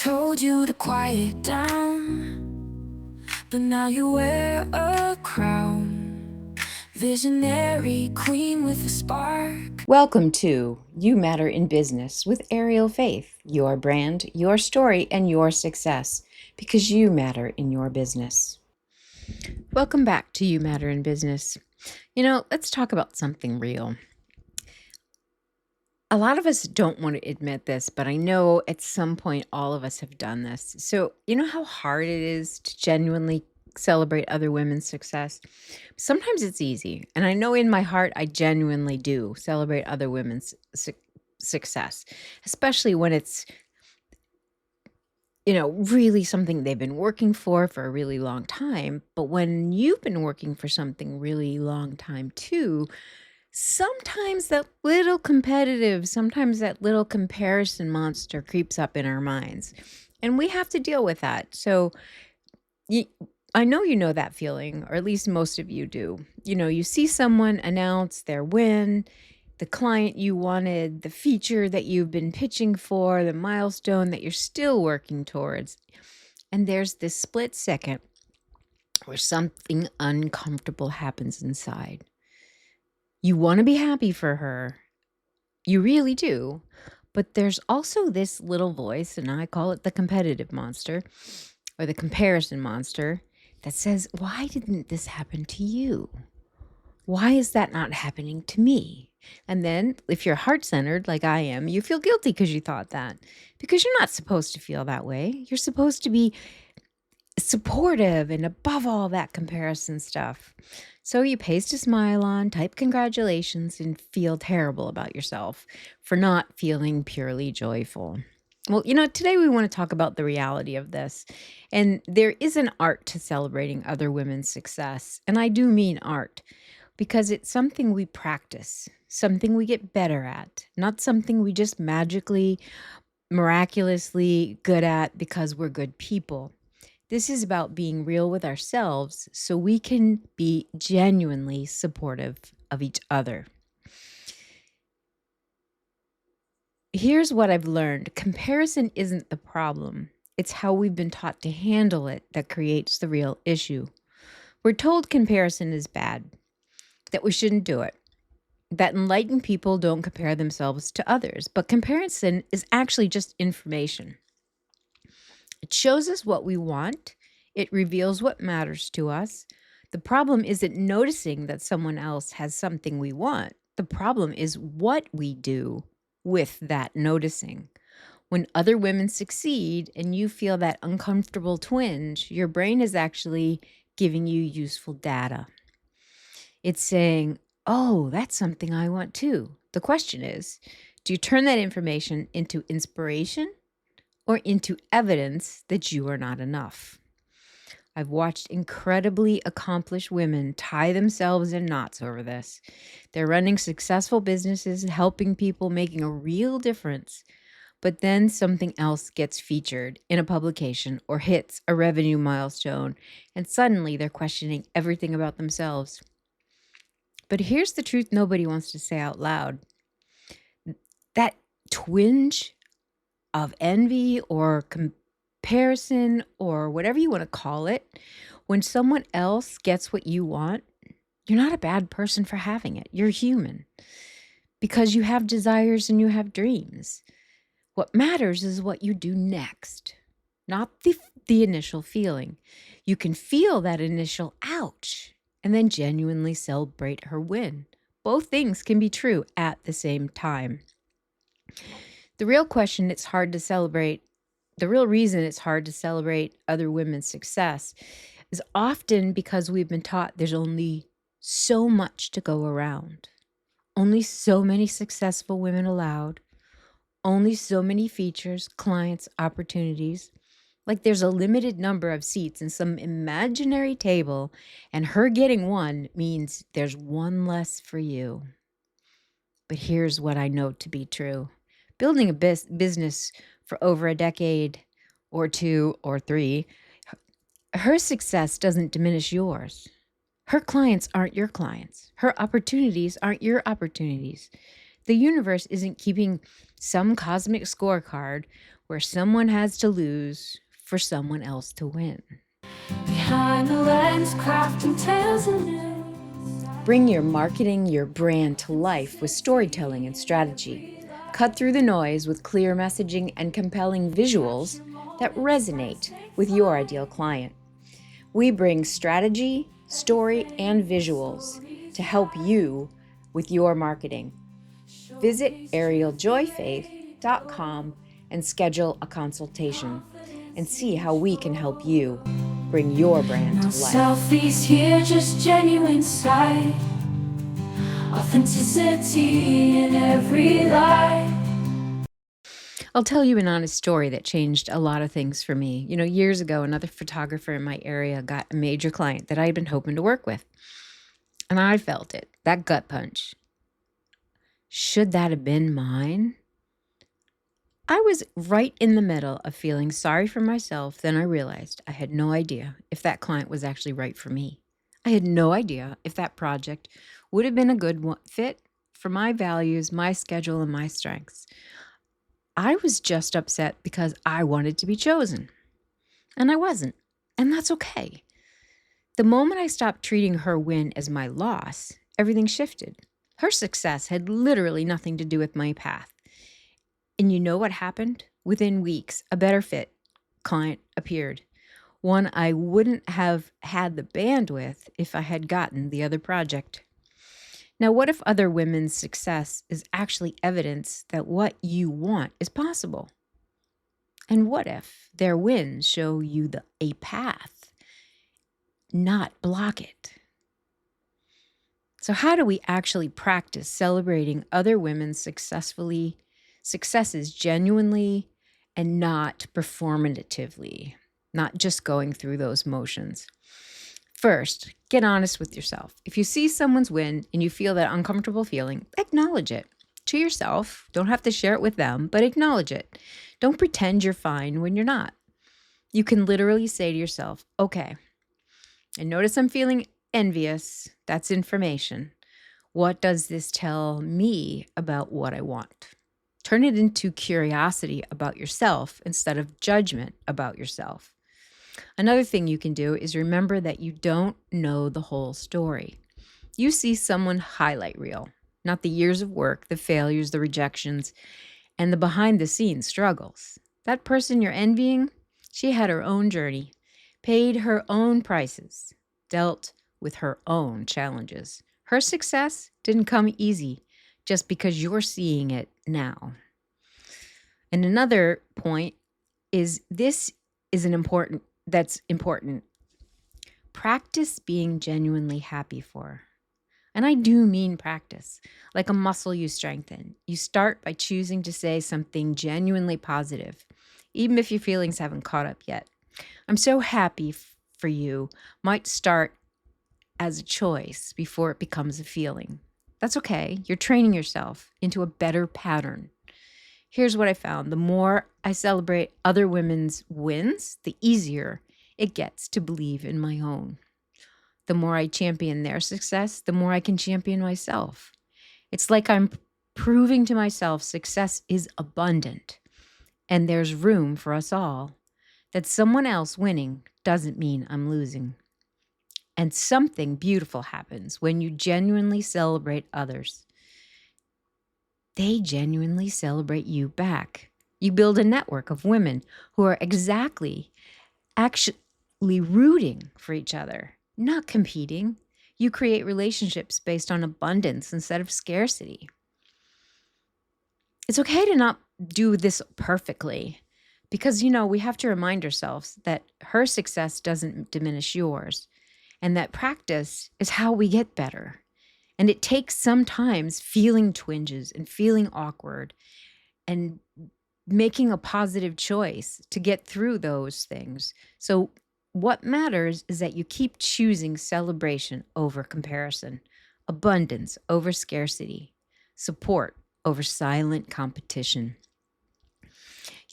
told you to quiet down, but now you wear a crown. Visionary queen with a spark. Welcome to You Matter in Business with Ariel Faith, your brand, your story, and your success, because you matter in your business. Welcome back to You Matter in Business. Let's talk about something real. A lot of us don't want to admit this, but I know at some point all of us have done this. So, you know how hard it is to genuinely celebrate other women's success? Sometimes it's easy. And I know in my heart, I genuinely do celebrate other women's success, especially when it's, really something they've been working for a really long time. But when you've been working for something really long time too, sometimes that little comparison monster creeps up in our minds, and we have to deal with that. So I know you know that feeling, or at least most of you do. You see someone announce their win, the client you wanted, the feature that you've been pitching for, the milestone that you're still working towards. And there's this split second where something uncomfortable happens inside. You want to be happy for her. You really do. But there's also this little voice, and I call it the competitive monster or the comparison monster, that says, why didn't this happen to you? Why is that not happening to me? And then if you're heart-centered like I am, you feel guilty because you thought that, because you're not supposed to feel that way. You're supposed to be supportive and above all that comparison stuff. So you paste a smile on, type congratulations, and feel terrible about yourself for not feeling purely joyful. Well, today we want to talk about the reality of this. And there is an art to celebrating other women's success. And I do mean art, because it's something we practice, something we get better at, not something we just magically, miraculously good at because we're good people. This is about being real with ourselves so we can be genuinely supportive of each other. Here's what I've learned. Comparison isn't the problem. It's how we've been taught to handle it that creates the real issue. We're told comparison is bad, that we shouldn't do it, that enlightened people don't compare themselves to others. But comparison is actually just information. It shows us what we want. It reveals what matters to us. The problem isn't noticing that someone else has something we want. The problem is what we do with that noticing. When other women succeed and you feel that uncomfortable twinge, your brain is actually giving you useful data. It's saying, oh, that's something I want too. The question is, do you turn that information into inspiration or into evidence that you are not enough? I've watched incredibly accomplished women tie themselves in knots over this. They're running successful businesses, helping people, making a real difference. But then something else gets featured in a publication or hits a revenue milestone, and suddenly they're questioning everything about themselves. But here's the truth nobody wants to say out loud. That twinge of envy or comparison or whatever you want to call it, when someone else gets what you want, you're not a bad person for having it. You're human, because you have desires and you have dreams. What matters is what you do next, not the initial feeling. You can feel that initial ouch and then genuinely celebrate her win. Both things can be true at the same time. The real reason it's hard to celebrate other women's success is often because we've been taught there's only so much to go around, only so many successful women allowed, only so many features, clients, opportunities. Like there's a limited number of seats in some imaginary table, and her getting one means there's one less for you. But here's what I know to be true. Building a business for over a decade or two or three, her success doesn't diminish yours. Her clients aren't your clients. Her opportunities aren't your opportunities. The universe isn't keeping some cosmic scorecard where someone has to lose for someone else to win. Behind the lens, crafting tales and news. Bring your marketing, your brand to life with storytelling and strategy. Cut through the noise with clear messaging and compelling visuals that resonate with your ideal client. We bring strategy, story, and visuals to help you with your marketing. Visit arieljoyfaith.com and schedule a consultation and see how we can help you bring your brand to life. Selfies here, just genuine sight. Authenticity in every lie. I'll tell you an honest story that changed a lot of things for me. Years ago, another photographer in my area got a major client that I had been hoping to work with. And I felt it, that gut punch. Should that have been mine? I was right in the middle of feeling sorry for myself. Then I realized I had no idea if that client was actually right for me. I had no idea if that project would have been a good fit for my values, my schedule, and my strengths. I was just upset because I wanted to be chosen. And I wasn't. And that's okay. The moment I stopped treating her win as my loss, everything shifted. Her success had literally nothing to do with my path. And you know what happened? Within weeks, a better fit client appeared. One I wouldn't have had the bandwidth if I had gotten the other project. Now, what if other women's success is actually evidence that what you want is possible? And what if their wins show you a path, not block it? So how do we actually practice celebrating other women's successes genuinely and not performatively, not just going through those motions? First, get honest with yourself. If you see someone's win and you feel that uncomfortable feeling, acknowledge it to yourself. Don't have to share it with them, but acknowledge it. Don't pretend you're fine when you're not. You can literally say to yourself, okay, I notice I'm feeling envious. That's information. What does this tell me about what I want? Turn it into curiosity about yourself instead of judgment about yourself. Another thing you can do is remember that you don't know the whole story. You see someone highlight reel, not the years of work, the failures, the rejections, and the behind-the-scenes struggles. That person you're envying, she had her own journey, paid her own prices, dealt with her own challenges. Her success didn't come easy just because you're seeing it now. And another point is that's important. Practice being genuinely happy for. And I do mean practice, like a muscle you strengthen. You start by choosing to say something genuinely positive, even if your feelings haven't caught up yet. I'm so happy for you might start as a choice before it becomes a feeling. That's okay. You're training yourself into a better pattern. Here's what I found. The more I celebrate other women's wins, the easier it gets to believe in my own. The more I champion their success, the more I can champion myself. It's like I'm proving to myself success is abundant and there's room for us all. That someone else winning doesn't mean I'm losing. And something beautiful happens when you genuinely celebrate others. They genuinely celebrate you back. You build a network of women who are actually rooting for each other, not competing. You create relationships based on abundance instead of scarcity. It's okay to not do this perfectly because, we have to remind ourselves that her success doesn't diminish yours and that practice is how we get better. And it takes sometimes feeling twinges and feeling awkward and making a positive choice to get through those things. So what matters is that you keep choosing celebration over comparison, abundance over scarcity, support over silent competition.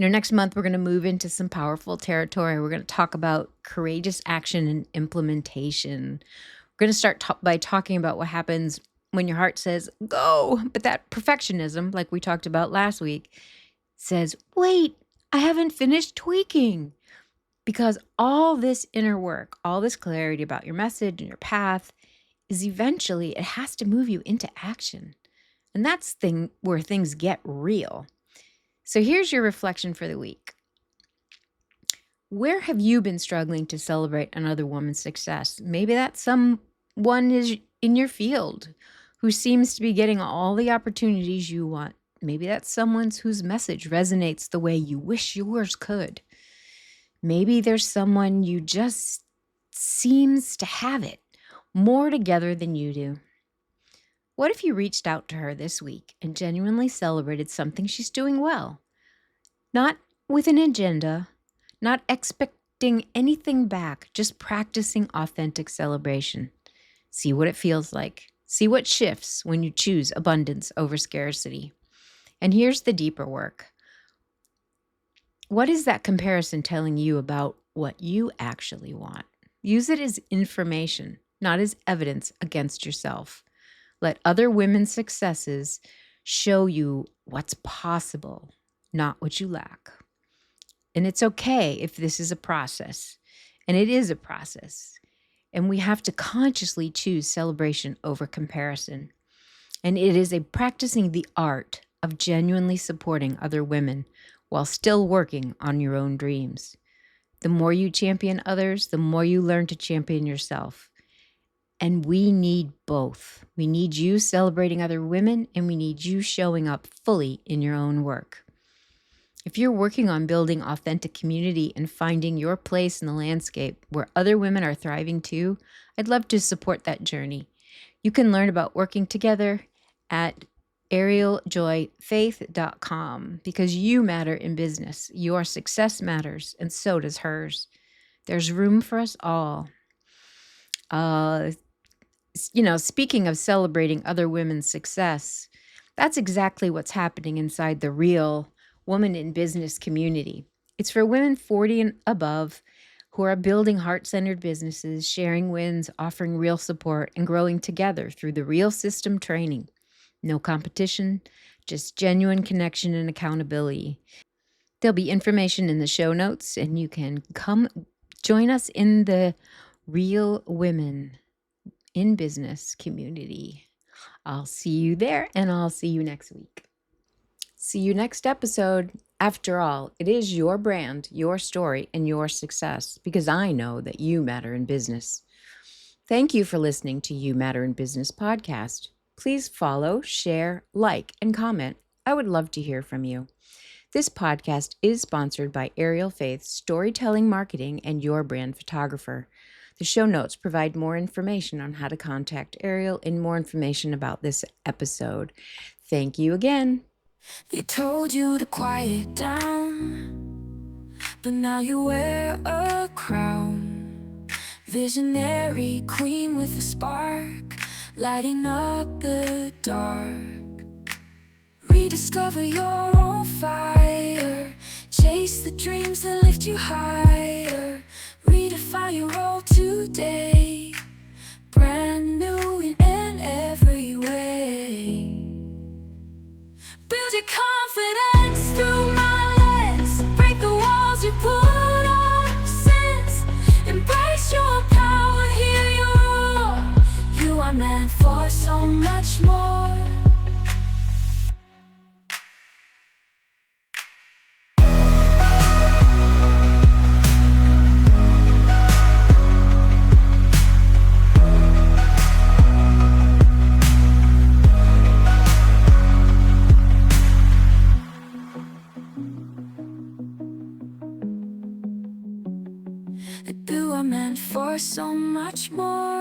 Next month, we're going to move into some powerful territory. We're going to talk about courageous action and implementation. We're going to start by talking about what happens when your heart says, go. But that perfectionism, like we talked about last week, says, wait, I haven't finished tweaking. Because all this inner work, all this clarity about your message and your path is eventually, it has to move you into action. And that's where things get real. So here's your reflection for the week. Where have you been struggling to celebrate another woman's success? Maybe that someone is in your field who seems to be getting all the opportunities you want. Maybe that's someone whose message resonates the way you wish yours could. Maybe there's someone you just seems to have it more together than you do. What if you reached out to her this week and genuinely celebrated something she's doing well? Not with an agenda, not expecting anything back, just practicing authentic celebration. See what it feels like. See what shifts when you choose abundance over scarcity. And here's the deeper work. What is that comparison telling you about what you actually want? Use it as information, not as evidence against yourself. Let other women's successes show you what's possible, not what you lack. And it's okay if this is a process, and it is a process. And we have to consciously choose celebration over comparison. And it is a practicing the art of genuinely supporting other women while still working on your own dreams. The more you champion others, the more you learn to champion yourself. And we need both. We need you celebrating other women, and we need you showing up fully in your own work. If you're working on building authentic community and finding your place in the landscape where other women are thriving too, I'd love to support that journey. You can learn about working together at arieljoyfaith.com, because you matter in business. Your success matters, and so does hers. There's room for us all. Speaking of celebrating other women's success, that's exactly what's happening inside the Real Woman in Business community. It's for women 40 and above who are building heart-centered businesses, sharing wins, offering real support, and growing together through the Real System training. No competition, just genuine connection and accountability. There'll be information in the show notes, and you can come join us in the Real Women in Business community. I'll see you there, and I'll see you next week. See you next episode. After all, it is your brand, your story, and your success, because I know that you matter in business. Thank you for listening to You Matter in Business podcast. Please follow, share, like, and comment. I would love to hear from you. This podcast is sponsored by Ariel Faith Storytelling Marketing and Your Brand Photographer. The show notes provide more information on how to contact Ariel and more information about this episode. Thank you again. They told you to quiet down, but now you wear a crown. Visionary queen with a spark, lighting up the dark. Rediscover your own fire, chase the dreams that lift you higher. Redefine your role today, brand new in every way. Build your confidence through my lens, break the walls you put up since. Embrace your power, hear your roar. You are meant for so much more. You are meant for so much more.